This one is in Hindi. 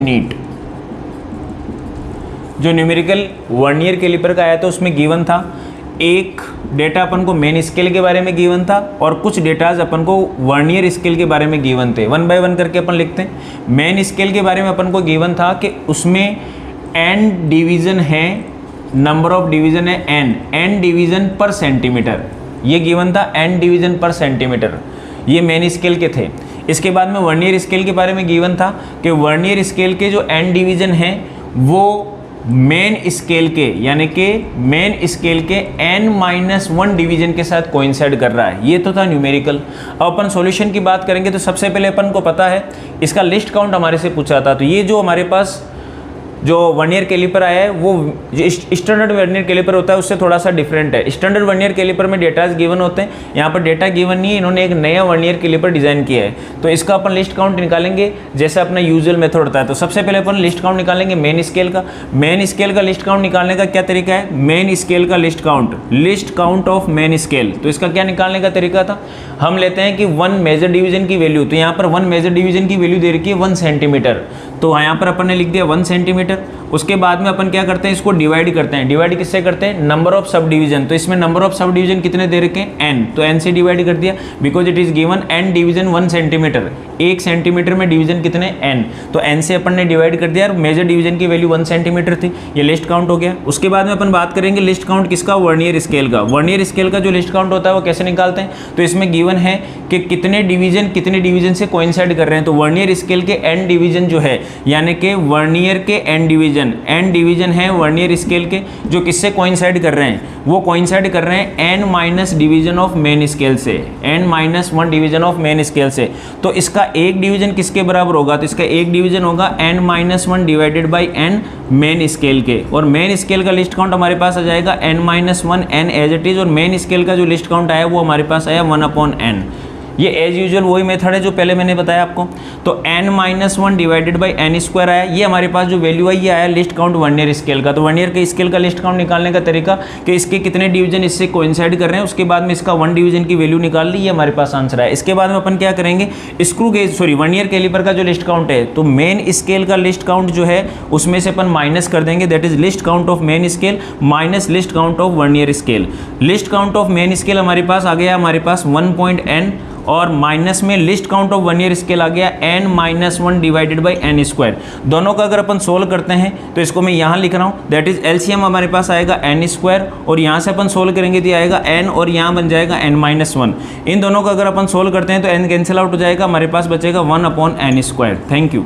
नीट जो न्यूमेरिकल वर्नियर कैलिपर का आया था उसमें गिवन था एक डेटा अपन को मेन स्केल के बारे में गिवन था और कुछ डेटाज अपन को वर्नियर स्केल के बारे में गिवन थे। वन बाय वन करके अपन लिखते हैं। मेन स्केल के बारे में अपन को गिवन था कि उसमें n डिवीजन है, नंबर ऑफ डिवीजन है n डिवीजन पर सेंटीमीटर, ये गिवन था n डिवीजन पर सेंटीमीटर, ये मेन स्केल के थे। इसके बाद में वर्नियर स्केल के बारे में गिवन था कि वर्नियर स्केल के जो n डिवीजन हैं वो मेन स्केल के यानी कि मेन स्केल के n-1 डिवीजन के साथ कोइंसाइड कर रहा है। ये तो था न्यूमेरिकल। अब अपन सॉल्यूशन की बात करेंगे तो सबसे पहले अपन को पता है इसका लिस्ट काउंट हमारे से पूछा था। तो ये जो हमारे पास जो वर्नियर कैलिपर आया है वो स्टैंडर्ड वर्नियर कैलिपर होता है उससे थोड़ा सा डिफरेंट है। स्टैंडर्ड वर्नियर कैलिपर में डेटाज गिवन होते हैं, यहाँ पर डेटा गिवन नहीं है, इन्होंने एक नया वर्नियर कैलिपर डिज़ाइन किया है। तो इसका अपन लिस्ट काउंट निकालेंगे जैसे अपना यूजुअल मेथड होता है। तो सबसे पहले अपन लिस्ट काउंट निकालेंगे मेन स्केल का। मेन स्केल का लिस्ट काउंट निकालने का क्या तरीका है? मेन स्केल का least count of main scale. तो इसका क्या निकालने का तरीका था? हम लेते हैं कि 1 मेजर डिवीजन की वैल्यू, तो यहाँ पर 1 मेजर डिवीजन की वैल्यू दे रखी है 1 सेंटीमीटर, तो यहाँ पर अपन ने लिख दिया 1 सेंटीमीटर। उसके बाद में अपन क्या करते हैं, इसको डिवाइड करते हैं। डिवाइड किससे करते हैं? Number of sub division. तो इसमें नंबर ऑफ सब डिवीजन कितने दे रखे हैं? n, तो n से डिवाइड कर दिया because it is given n division 1 centimetre. 1 centimetre में डिवीजन कितने? n, तो n से अपन ने डिवाइड कर दिया और मेजर डिवीजन की वैल्यू 1 सेंटीमीटर थी। ये लिस्ट काउंट हो गया। उसके बाद में अपन बात करेंगे लिस्ट काउंट किसका? वर्नियर स्केल का। वर्नियर स्केल का जो लिस्ट काउंट होता है वो कैसे निकालते हैं? तो इसमें गिवन है कि कितने डिवीजन से कोइंसाइड कर रहे हैं। तो वर्नियर स्केल के n डिवीजन जो है यानी कि वर्नियर के n डिवीजन है वर्नियर स्केल के जो किससे कोइंसाइड कर रहे हैं? वो कोइंसाइड कर रहे हैं n- division of main scale से, n-1 division of main scale से। तो इसका एक डिवीजन किसके बराबर होगा? तो इसका एक डिवीजन होगा n-1 divided by n main scale के। और मेन स्केल का लिस्ट काउंट हमारे पास आ जाएगा n-1 n as it is. और मेन स्केल का जो लिस्ट काउंट आया वो हमारे पास आया 1/n। ये एज यूजुअल वही मेथड है जो पहले मैंने बताया आपको। तो n-1 divided by n square आया। ये हमारे पास जो वैल्यू आई ये आया लिस्ट काउंट वर्नियर स्केल का। तो वर्नियर के स्केल का लिस्ट काउंट निकालने का तरीका कि इसके कितने डिवीजन इससे कोइंसाइड कर रहे हैं, उसके बाद में इसका 1 डिवीजन की वैल्यू निकाल ली, ये हमारे पास आंसर है। इसके बाद में अपन क्या करेंगे, वर्नियर कैलिपर का जो लिस्ट काउंट है तो मेन स्केल का लिस्ट काउंट जो है उसमें से अपन माइनस कर देंगे, that is list count of main scale minus list count of vernier scale. List count of main scale हमारे पास आ गया हमारे पास 1.n और माइनस में least count of vernier scale आ गया n-1 divided by n square. दोनों का अगर अपन सोल्व करते हैं तो इसको मैं यहाँ लिख रहा हूँ, दैट इज एलसीएम हमारे पास आएगा n स्क्वायर और यहाँ से अपन सोल्व करेंगे तो आएगा n और यहाँ बन जाएगा n-1। इन दोनों का अगर अपन सोल्व करते हैं तो n कैंसिल आउट हो जाएगा, हमारे पास बचेगा 1/n स्क्वायर। Thank you.